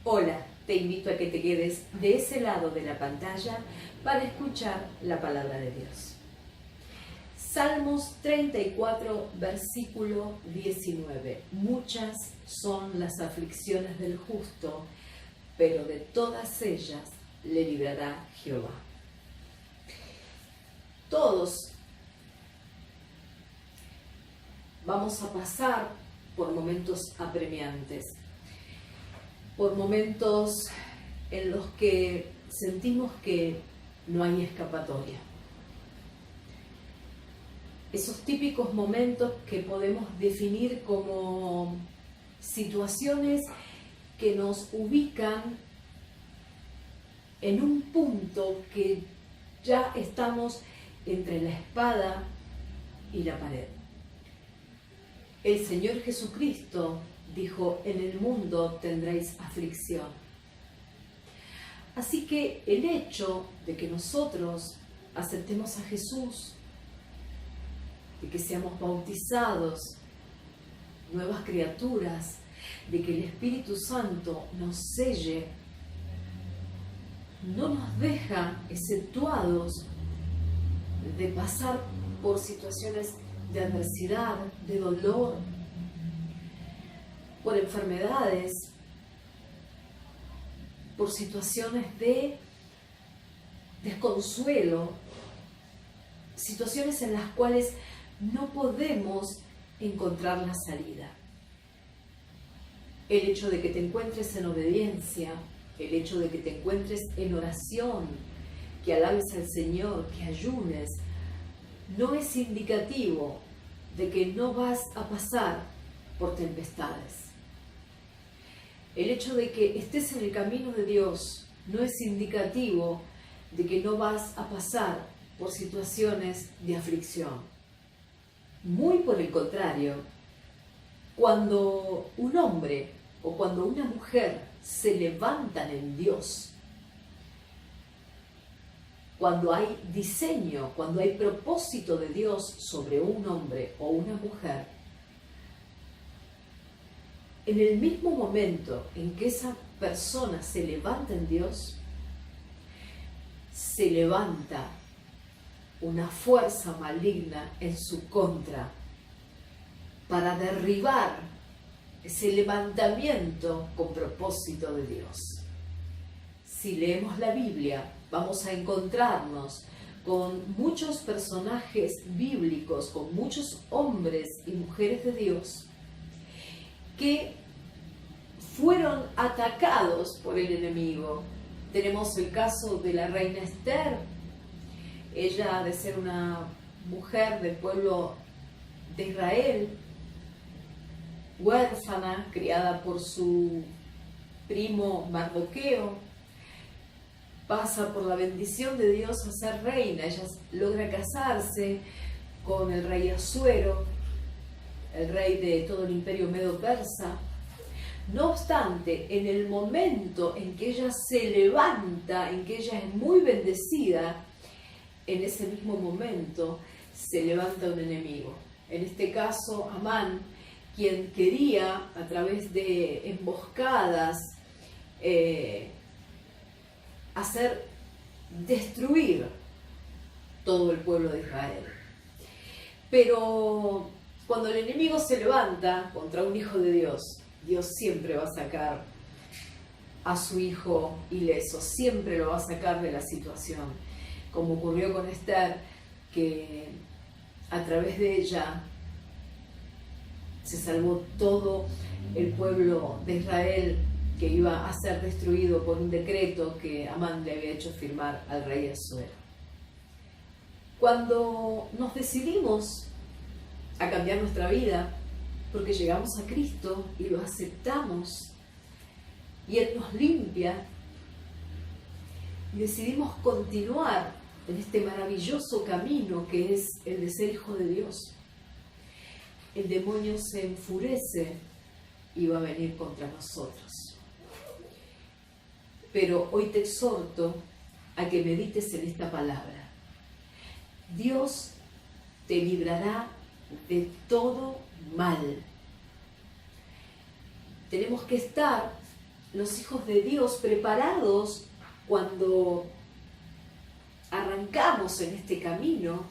Hola, te invito a que te quedes de ese lado de la pantalla para escuchar la palabra de Dios. Salmos 34, versículo 19. Muchas son las aflicciones del justo, pero de todas ellas le librará Jehová. Todos vamos a pasar por momentos apremiantes, por momentos en los que sentimos que no hay escapatoria. Esos típicos momentos que podemos definir como situaciones que nos ubican en un punto que ya estamos entre la espada y la pared. El Señor Jesucristo dijo: en el mundo tendréis aflicción. Así que el hecho de que nosotros aceptemos a Jesús, de que seamos bautizados, nuevas criaturas, de que el Espíritu Santo nos selle, no nos deja exceptuados de pasar por situaciones de adversidad, de dolor, por enfermedades, por situaciones de desconsuelo, situaciones en las cuales no podemos encontrar la salida. El hecho de que te encuentres en obediencia, el hecho de que te encuentres en oración, que alabes al Señor, que ayunes, no es indicativo de que no vas a pasar por tempestades. El hecho de que estés en el camino de Dios no es indicativo de que no vas a pasar por situaciones de aflicción. Muy por el contrario, cuando un hombre o cuando una mujer se levantan en Dios, cuando hay diseño, cuando hay propósito de Dios sobre un hombre o una mujer, en el mismo momento en que esa persona se levanta en Dios, se levanta una fuerza maligna en su contra para derribar ese levantamiento con propósito de Dios. Si leemos la Biblia, vamos a encontrarnos con muchos personajes bíblicos, con muchos hombres y mujeres de Dios que fueron atacados por el enemigo. Tenemos el caso de la reina Esther. Ella, de ser una mujer del pueblo de Israel, huérfana, criada por su primo Mardoqueo, pasa por la bendición de Dios a ser reina. Ella logra casarse con el rey Asuero, el rey de todo el imperio medo-persa. No obstante, en el momento en que ella se levanta, en que ella es muy bendecida, en ese mismo momento se levanta un enemigo. En este caso, Amán, quien quería, a través de emboscadas, hacer destruir todo el pueblo de Israel. Pero cuando el enemigo se levanta contra un hijo de Dios, Dios siempre va a sacar a su hijo ileso, siempre lo va a sacar de la situación, como ocurrió con Esther, que a través de ella se salvó todo el pueblo de Israel, que iba a ser destruido por un decreto que Amán le había hecho firmar al rey Asuero. Cuando nos decidimos a cambiar nuestra vida, porque llegamos a Cristo y lo aceptamos, y Él nos limpia, y decidimos continuar en este maravilloso camino que es el de ser hijo de Dios, el demonio se enfurece y va a venir contra nosotros. Pero hoy te exhorto a que medites en esta palabra. Dios te librará de todo mal. Tenemos que estar los hijos de Dios preparados cuando arrancamos en este camino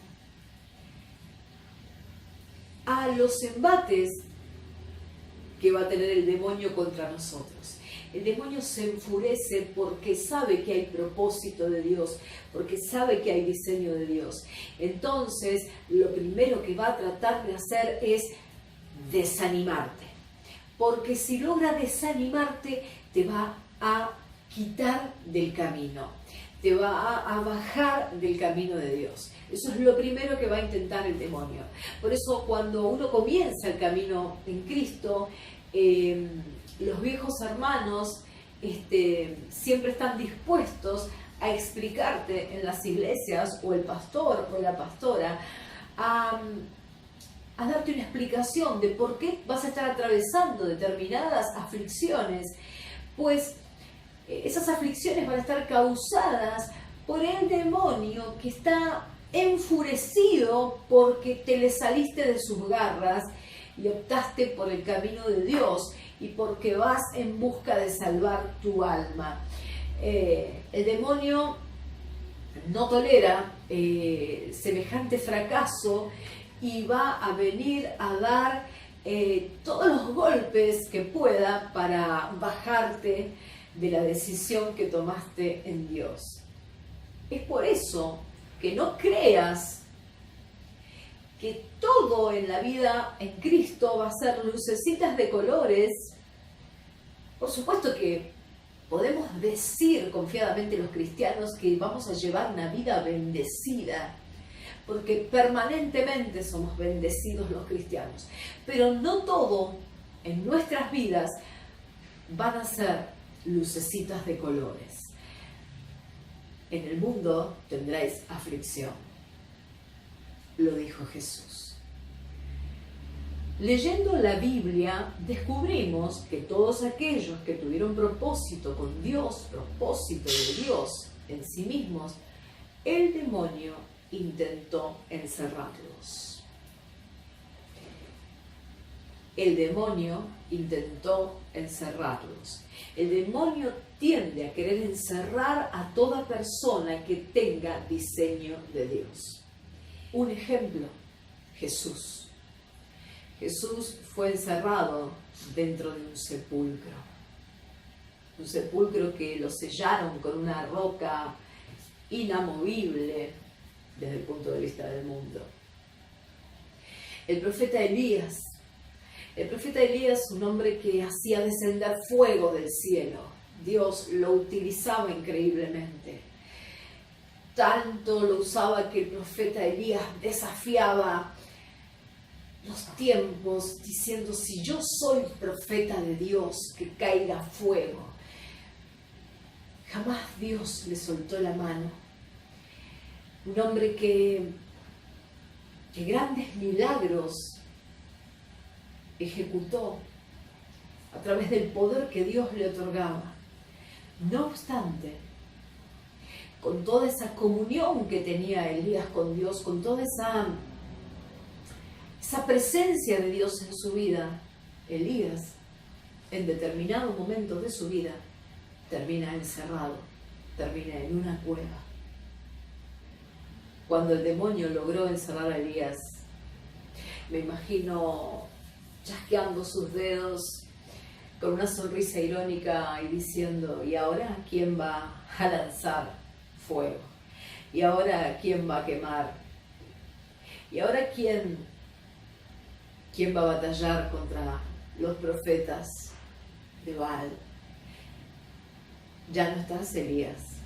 a los embates que va a tener el demonio contra nosotros. El demonio se enfurece porque sabe que hay propósito de Dios, porque sabe que hay diseño de Dios. Entonces, lo primero que va a tratar de hacer es desanimarte. Porque si logra desanimarte, te va a quitar del camino, te va a bajar del camino de Dios. Eso es lo primero que va a intentar el demonio. Por eso cuando uno comienza el camino en Cristo, los viejos hermanos siempre están dispuestos a explicarte en las iglesias, o el pastor o la pastora, a darte una explicación de por qué vas a estar atravesando determinadas aflicciones, pues esas aflicciones van a estar causadas por el demonio que está enfurecido porque te le saliste de sus garras y optaste por el camino de Dios y porque vas en busca de salvar tu alma. El demonio no tolera semejante fracaso y va a venir a dar todos los golpes que pueda para bajarte de la decisión que tomaste en Dios. Es por eso que no creas que todo en la vida en Cristo va a ser lucecitas de colores. Por supuesto que podemos decir confiadamente los cristianos que vamos a llevar una vida bendecida, porque permanentemente somos bendecidos los cristianos. Pero no todo en nuestras vidas van a ser lucecitas de colores. En el mundo tendréis aflicción, lo dijo Jesús. Leyendo la Biblia descubrimos que todos aquellos que tuvieron propósito con Dios, propósito de Dios en sí mismos, el demonio intentó encerrarlos. El demonio intentó encerrarlos. El demonio tiende a querer encerrar a toda persona que tenga diseño de Dios. Un ejemplo, Jesús. Jesús fue encerrado dentro de un sepulcro que lo sellaron con una roca inamovible desde el punto de vista del mundo. El profeta Elías, un hombre que hacía descender fuego del cielo. Dios lo utilizaba increíblemente. Tanto lo usaba que el profeta Elías desafiaba los tiempos diciendo: si yo soy profeta de Dios, que caiga fuego. Jamás Dios le soltó la mano. Un hombre que grandes milagros ejecutó a través del poder que Dios le otorgaba. No obstante, con toda esa comunión que tenía Elías con Dios, con toda esa presencia de Dios en su vida, Elías, en determinado momento de su vida, termina encerrado, termina en una cueva. Cuando el demonio logró encerrar a Elías, me imagino chasqueando sus dedos con una sonrisa irónica y diciendo: ¿y ahora quién va a lanzar fuego? ¿Y ahora quién va a quemar? ¿Y ahora quién va a batallar contra los profetas de Baal? Ya no estás, Elías.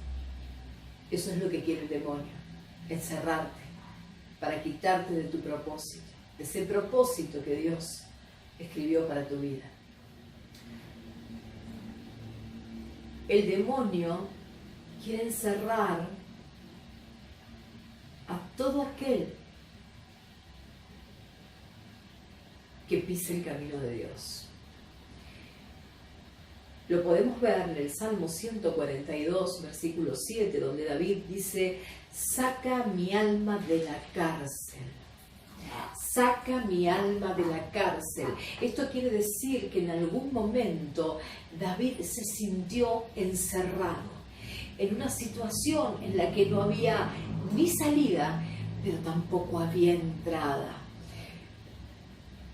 Eso es lo que quiere el demonio, encerrarte para quitarte de tu propósito, de ese propósito que Dios escribió para tu vida. El demonio quiere encerrar a todo aquel que pise el camino de Dios. Lo podemos ver en el Salmo 142, versículo 7, donde David dice: saca mi alma de la cárcel. saca mi alma de la cárcel. Esto quiere decir que en algún momento David se sintió encerrado en una situación en la que no había ni salida, pero tampoco había entrada.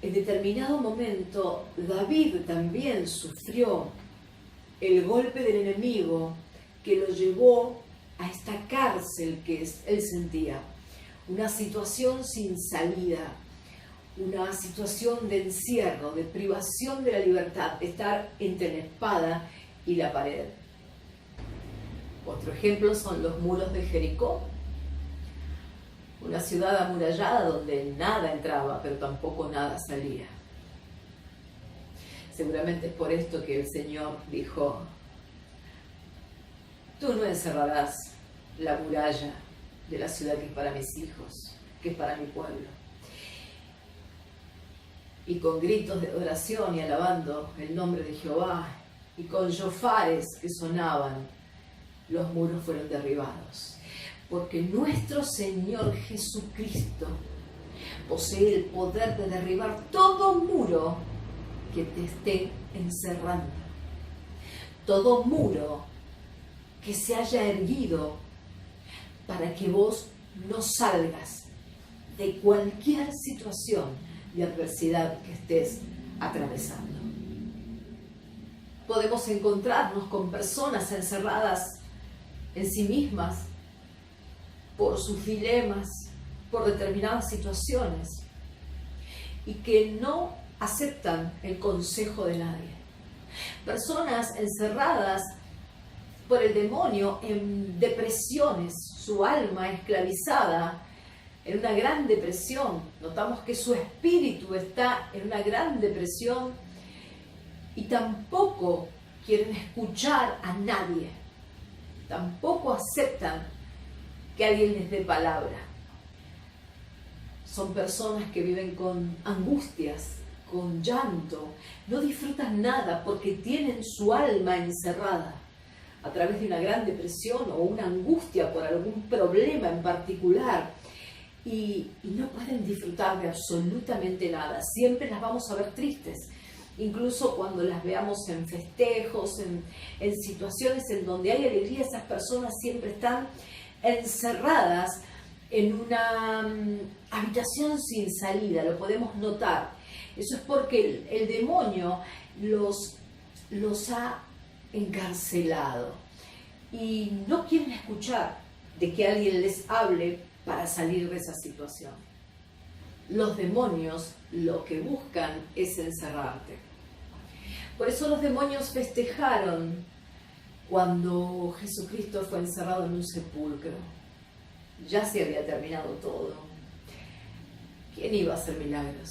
En determinado momento, David también sufrió el golpe del enemigo que lo llevó a esta cárcel que él sentía. Una situación sin salida, una situación de encierro, de privación de la libertad, de estar entre la espada y la pared. Otro ejemplo son los muros de Jericó, una ciudad amurallada donde nada entraba, pero tampoco nada salía. Seguramente es por esto que el Señor dijo: tú no encerrarás la muralla de la ciudad que es para mis hijos, que es para mi pueblo. Y con gritos de adoración y alabando el nombre de Jehová, y con shofares que sonaban, los muros fueron derribados. Porque nuestro Señor Jesucristo posee el poder de derribar todo muro que te esté encerrando. Todo muro que se haya erguido para que vos no salgas de cualquier situación de adversidad que estés atravesando. Podemos encontrarnos con personas encerradas en sí mismas por sus dilemas, por determinadas situaciones, y que no aceptan el consejo de nadie. Personas encerradas por el demonio en depresiones, su alma esclavizada en una gran depresión. Notamos que su espíritu está en una gran depresión y tampoco quieren escuchar a nadie, tampoco aceptan que alguien les dé palabra. Son personas que viven con angustias, con llanto, no disfrutan nada porque tienen su alma encerrada a través de una gran depresión o una angustia por algún problema en particular y no pueden disfrutar de absolutamente nada. Siempre las vamos a ver tristes, incluso cuando las veamos en festejos, en situaciones en donde hay alegría. Esas personas siempre están encerradas en una habitación sin salida, lo podemos notar. Eso es porque el demonio los ha encarcelado y no quieren escuchar de que alguien les hable para salir de esa situación. Los demonios lo que buscan es encerrarte. Por eso los demonios festejaron cuando Jesucristo fue encerrado en un sepulcro. Ya se había terminado todo. ¿Quién iba a hacer milagros?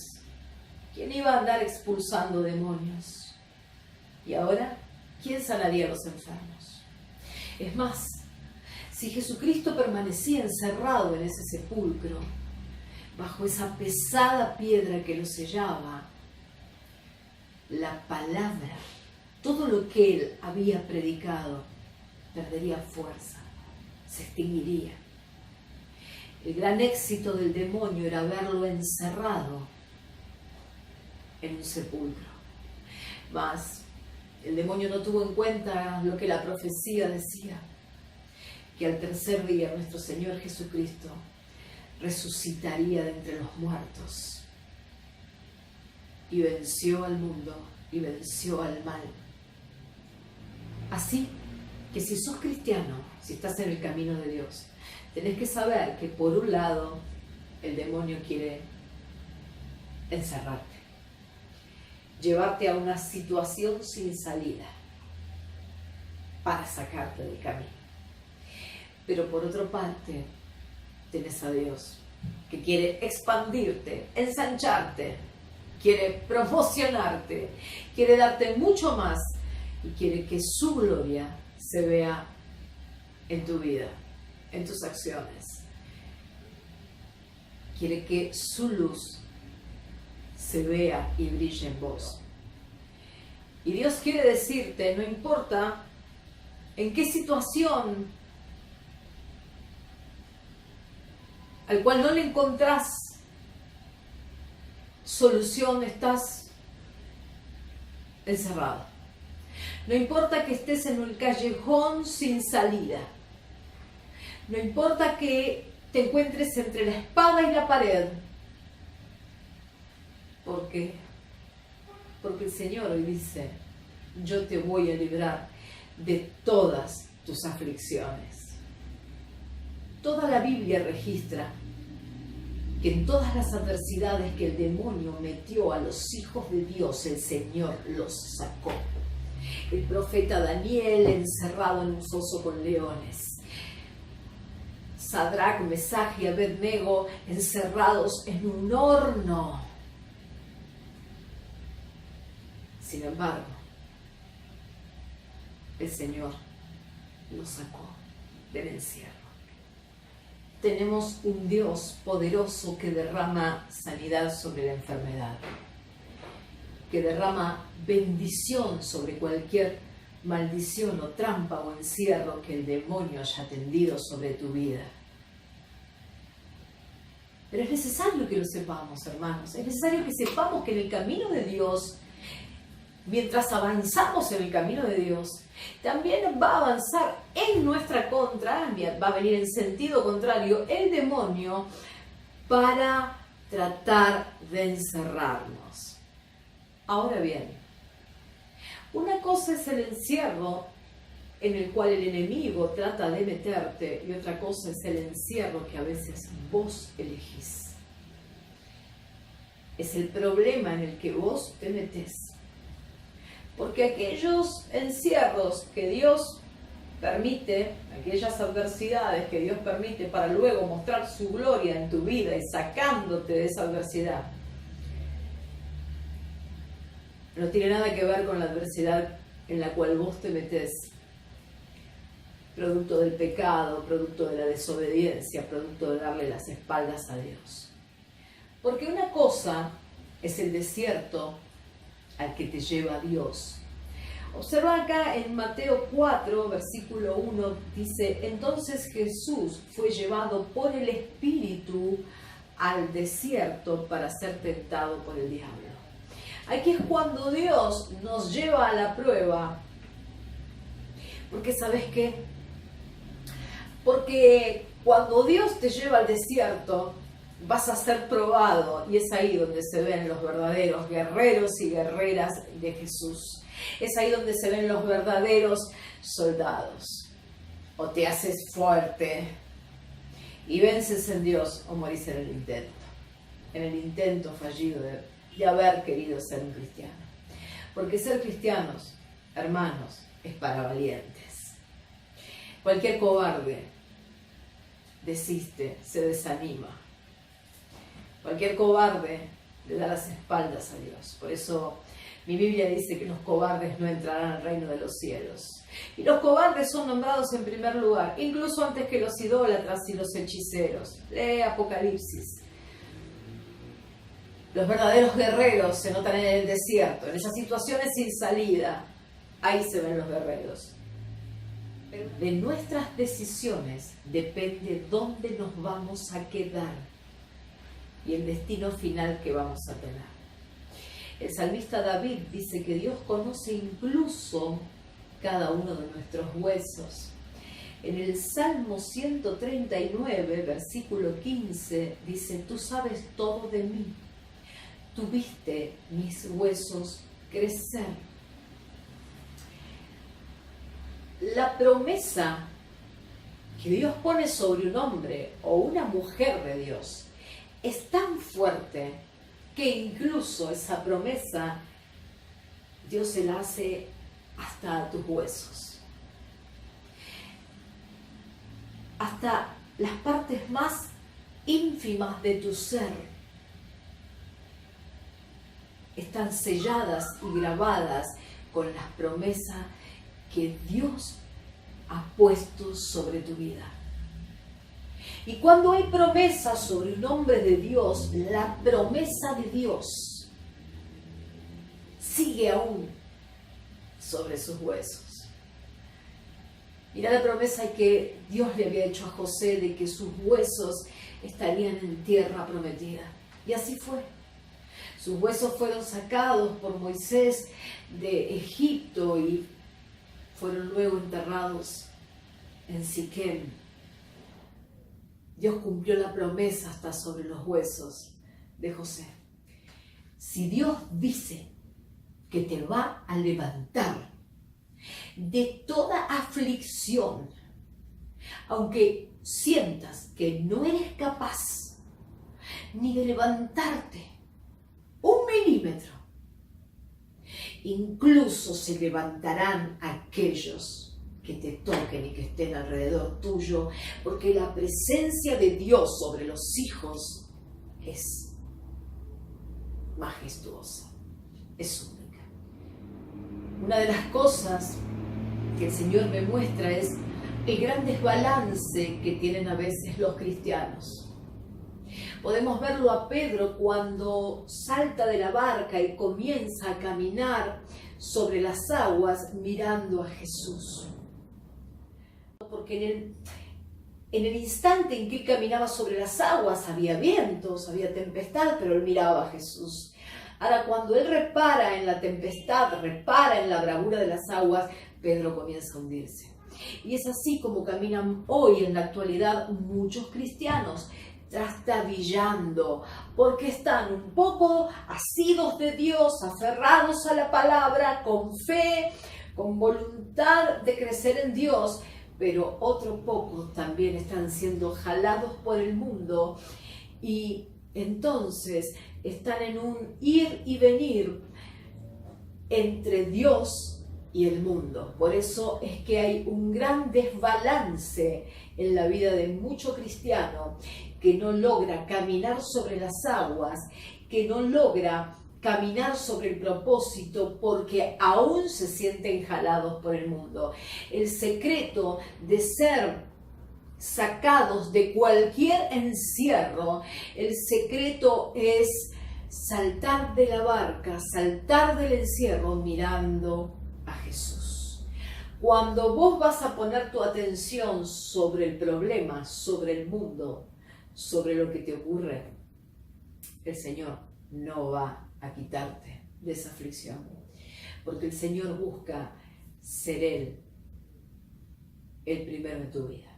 ¿Quién iba a andar expulsando demonios? Y ahora, ¿quién sanaría a los enfermos? Es más, si Jesucristo permanecía encerrado en ese sepulcro, bajo esa pesada piedra que lo sellaba, la palabra, todo lo que él había predicado, perdería fuerza, se extinguiría. El gran éxito del demonio era verlo encerrado en un sepulcro. Mas el demonio no tuvo en cuenta lo que la profecía decía, que al tercer día nuestro Señor Jesucristo resucitaría de entre los muertos y venció al mundo y venció al mal. Así que si sos cristiano, si estás en el camino de Dios, tenés que saber que por un lado el demonio quiere encerrarte, llevarte a una situación sin salida para sacarte del camino. Pero por otra parte tenés a Dios que quiere expandirte, ensancharte, quiere promocionarte, quiere darte mucho más y quiere que su gloria se vea en tu vida, en tus acciones. Quiere que su luz se vea y brille en vos. Y Dios quiere decirte, no importa en qué situación al cual no le encontrás solución estás encerrado. No importa que estés en un callejón sin salida. No importa que te encuentres entre la espada y la pared. ¿Por qué? Porque el Señor hoy dice, yo te voy a librar de todas tus aflicciones. Toda la Biblia registra que en todas las adversidades que el demonio metió a los hijos de Dios, el Señor los sacó. El profeta Daniel encerrado en un foso con leones. Sadrach, Mesach y Abednego encerrados en un horno. Sin embargo, el Señor los sacó del encierro. Tenemos un Dios poderoso que derrama sanidad sobre la enfermedad, que derrama bendición sobre cualquier maldición o trampa o encierro que el demonio haya tendido sobre tu vida. Pero es necesario que lo sepamos, hermanos. Es necesario que sepamos que en el camino de Dios, mientras avanzamos en el camino de Dios, también va a avanzar en nuestra contra, va a venir en sentido contrario el demonio para tratar de encerrarnos. Ahora bien, una cosa es el encierro en el cual el enemigo trata de meterte y otra cosa es el encierro que a veces vos elegís. Es el problema en el que vos te metés. Porque aquellos encierros que Dios permite, aquellas adversidades que Dios permite para luego mostrar su gloria en tu vida y sacándote de esa adversidad, no tiene nada que ver con la adversidad en la cual vos te metés, producto del pecado, producto de la desobediencia, producto de darle las espaldas a Dios. Porque una cosa es el desierto al que te lleva Dios. Observa acá en Mateo 4, versículo 1, dice, entonces Jesús fue llevado por el Espíritu al desierto para ser tentado por el diablo. Aquí es cuando Dios nos lleva a la prueba. Porque ¿sabes qué? Porque cuando Dios te lleva al desierto, vas a ser probado y es ahí donde se ven los verdaderos guerreros y guerreras de Jesús. Es ahí donde se ven los verdaderos soldados. O te haces fuerte y vences en Dios o morís en el intento fallido de haber querido ser un cristiano. Porque ser cristianos, hermanos, es para valientes. Cualquier cobarde desiste, se desanima. Cualquier cobarde le da las espaldas a Dios. Por eso mi Biblia dice que los cobardes no entrarán al reino de los cielos. Y los cobardes son nombrados en primer lugar, incluso antes que los idólatras y los hechiceros. Lee Apocalipsis. Los verdaderos guerreros se notan en el desierto, en esas situaciones sin salida. Ahí se ven los guerreros. De nuestras decisiones depende dónde nos vamos a quedar y el destino final que vamos a tener. El salmista David dice que Dios conoce incluso cada uno de nuestros huesos. En el Salmo 139, versículo 15, dice, tú sabes todo de mí, tú viste mis huesos crecer. La promesa que Dios pone sobre un hombre o una mujer de Dios es tan fuerte que incluso esa promesa Dios se la hace hasta a tus huesos, hasta las partes más ínfimas de tu ser están selladas y grabadas con las promesas que Dios ha puesto sobre tu vida. Y cuando hay promesa sobre un hombre de Dios, la promesa de Dios sigue aún sobre sus huesos. Mira la promesa que Dios le había hecho a José de que sus huesos estarían en tierra prometida. Y así fue. Sus huesos fueron sacados por Moisés de Egipto y fueron luego enterrados en Siquem. Dios cumplió la promesa hasta sobre los huesos de José. Si Dios dice que te va a levantar de toda aflicción, aunque sientas que no eres capaz ni de levantarte 1 milímetro, incluso se levantarán aquellos que te toquen y que estén alrededor tuyo, porque la presencia de Dios sobre los hijos es majestuosa, es única. Una de las cosas que el Señor me muestra es el gran desbalance que tienen a veces los cristianos. Podemos verlo a Pedro cuando salta de la barca y comienza a caminar sobre las aguas mirando a Jesús. Porque en el instante en que él caminaba sobre las aguas había vientos, había tempestad, pero él miraba a Jesús. Ahora, cuando él repara en la tempestad, repara en la bravura de las aguas, Pedro comienza a hundirse. Y es así como caminan hoy en la actualidad muchos cristianos, trastabillando, porque están un poco asidos de Dios, aferrados a la palabra, con fe, con voluntad de crecer en Dios, pero otro poco también están siendo jalados por el mundo y entonces están en un ir y venir entre Dios y el mundo. Por eso es que hay un gran desbalance en la vida de mucho cristiano que no logra caminar sobre las aguas, que no logra caminar sobre el propósito porque aún se sienten jalados por el mundo. El secreto de ser sacados de cualquier encierro, el secreto es saltar de la barca, saltar del encierro mirando a Jesús. Cuando vos vas a poner tu atención sobre el problema, sobre el mundo, sobre lo que te ocurre, el Señor no va a quitarte de esa aflicción, porque el Señor busca ser Él el primero en tu vida.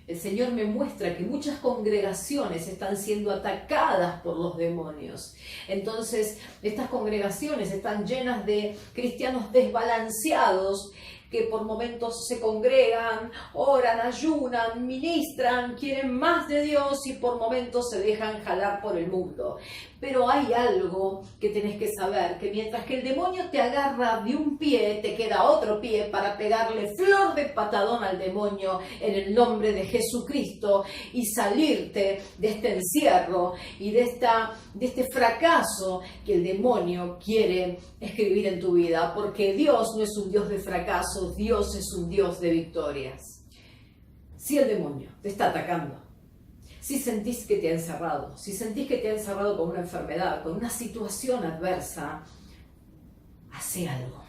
El Señor me muestra que muchas congregaciones están siendo atacadas por los demonios. Entonces, estas congregaciones están llenas de cristianos desbalanceados que por momentos se congregan, oran, ayunan, ministran, quieren más de Dios y por momentos se dejan jalar por el mundo. Pero hay algo que tenés que saber, que mientras que el demonio te agarra de un pie, te queda otro pie para pegarle flor de patadón al demonio en el nombre de Jesucristo y salirte de este encierro y de este fracaso que el demonio quiere escribir en tu vida, porque Dios no es un Dios de fracasos, Dios es un Dios de victorias. Si el demonio te está atacando, si sentís que te ha encerrado, si sentís que te ha encerrado con una enfermedad, con una situación adversa, hace algo,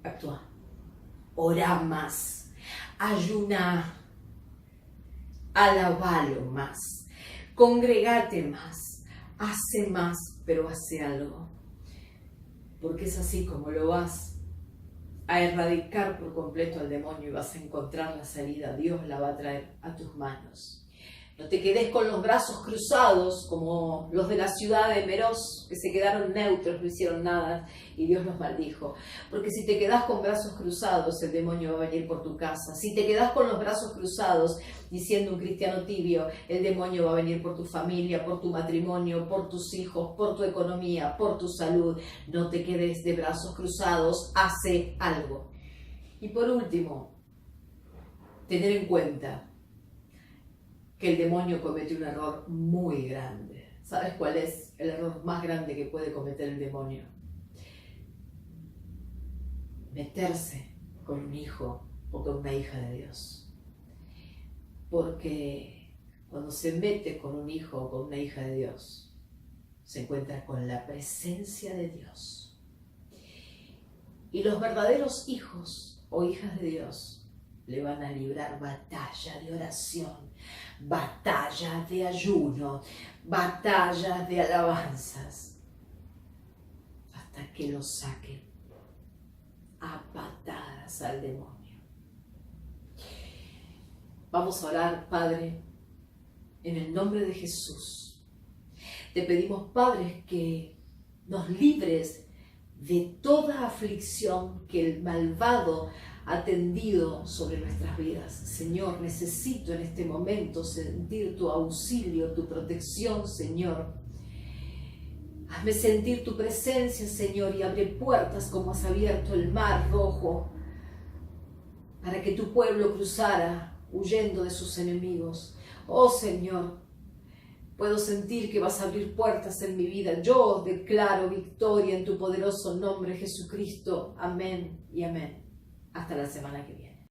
actúa, orá más, ayuná, alabalo más, congregate más, hace más, pero hace algo. Porque es así como lo vas a erradicar por completo al demonio y vas a encontrar la salida. Dios la va a traer a tus manos. No te quedes con los brazos cruzados como los de la ciudad de Meroz, que se quedaron neutros, no hicieron nada y Dios los maldijo. Porque si te quedas con brazos cruzados, el demonio va a venir por tu casa. Si te quedas con los brazos cruzados diciendo un cristiano tibio, el demonio va a venir por tu familia, por tu matrimonio, por tus hijos, por tu economía, por tu salud. No te quedes de brazos cruzados, hace algo. Y por último, tener en cuenta que el demonio comete un error muy grande. ¿Sabes cuál es el error más grande que puede cometer el demonio? Meterse con un hijo o con una hija de Dios. Porque cuando se mete con un hijo o con una hija de Dios, se encuentra con la presencia de Dios. Y los verdaderos hijos o hijas de Dios le van a librar batalla de oración, batalla de ayuno, batalla de alabanzas. hasta que lo saquen a patadas al demonio. Vamos a orar, Padre, en el nombre de Jesús. Te pedimos, Padre, que nos libres de toda aflicción que el malvado ha tendido sobre nuestras vidas. Señor, necesito en este momento sentir tu auxilio, tu protección, Señor. Hazme sentir tu presencia, Señor, y abre puertas como has abierto el mar rojo para que tu pueblo cruzara huyendo de sus enemigos. Oh, Señor, puedo sentir que vas a abrir puertas en mi vida. Yo declaro victoria en tu poderoso nombre, Jesucristo. Amén y amén. Hasta la semana que viene.